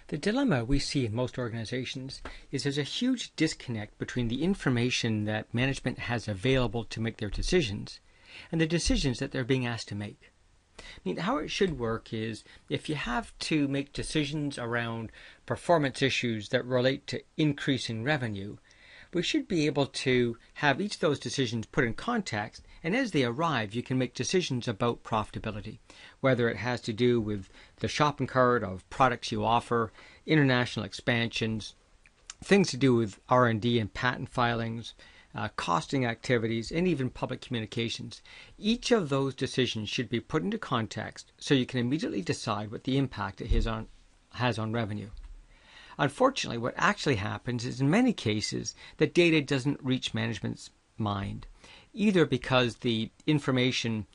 The dilemma we see in most organizations is there's a huge disconnect between the information that management has available to make their decisions and the decisions that they're being asked to make. I mean, how it should work is if you have to make decisions around performance issues that relate to increasing revenue, we should be able to have each of those decisions put in context, and as they arrive, you can make decisions about profitability, whether it has to do with the shopping cart of products you offer, international expansions, things to do with R&D and patent filings, costing activities, and even public communications. Each of those decisions should be put into context so you can immediately decide what the impact it has on revenue. Unfortunately, what actually happens is in many cases, the data doesn't reach management's mind, either because the information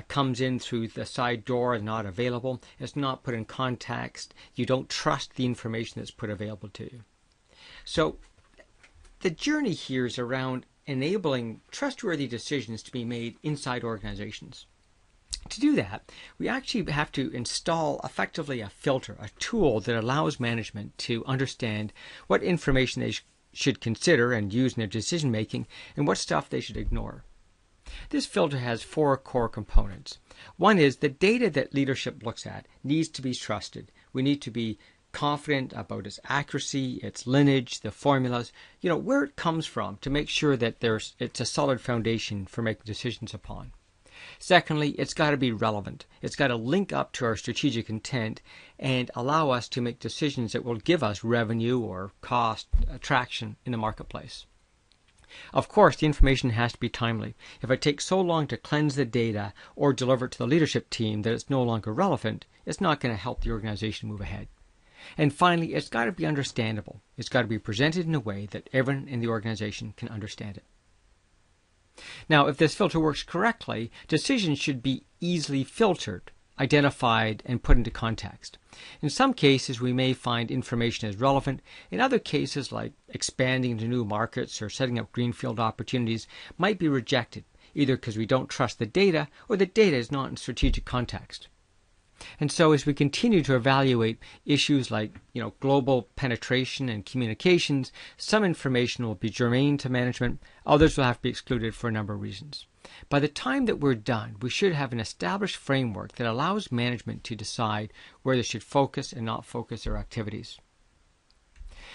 comes in through the side door and not available, it's not put in context, you don't trust the information that's put available to you. So the journey here is around enabling trustworthy decisions to be made inside organizations. To do that, we actually have to install effectively a filter, a tool that allows management to understand what information they should consider and use in their decision making and what stuff they should ignore. This filter has four core components. One is the data that leadership looks at needs to be trusted. We need to be confident about its accuracy, its lineage, the formulas, where it comes from to make sure that it's a solid foundation for making decisions upon. Secondly, it's got to be relevant. It's got to link up to our strategic intent and allow us to make decisions that will give us revenue or cost attraction in the marketplace. Of course, the information has to be timely. If it takes so long to cleanse the data or deliver it to the leadership team that it's no longer relevant, it's not going to help the organization move ahead. And finally, it's got to be understandable. It's got to be presented in a way that everyone in the organization can understand it. Now, if this filter works correctly, decisions should be easily filtered, identified, and put into context. In some cases, we may find information as relevant. In other cases, like expanding into new markets or setting up greenfield opportunities, might be rejected, either because we don't trust the data or the data is not in strategic context. And so as we continue to evaluate issues like global penetration and communications, some information will be germane to management, others will have to be excluded for a number of reasons. By the time that we're done, we should have an established framework that allows management to decide where they should focus and not focus their activities.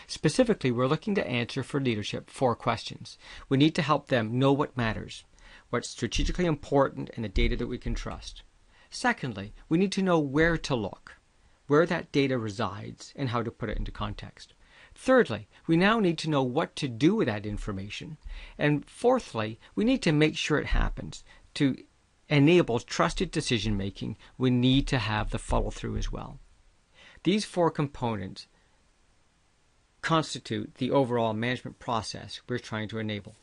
Specifically, we're looking to answer for leadership 4 questions. We need to help them know what matters, what's strategically important, and the data that we can trust. Secondly, we need to know where to look, where that data resides, and how to put it into context. Thirdly, we now need to know what to do with that information. And fourthly, we need to make sure it happens. To enable trusted decision making, we need to have the follow through as well. These 4 components constitute the overall management process we're trying to enable.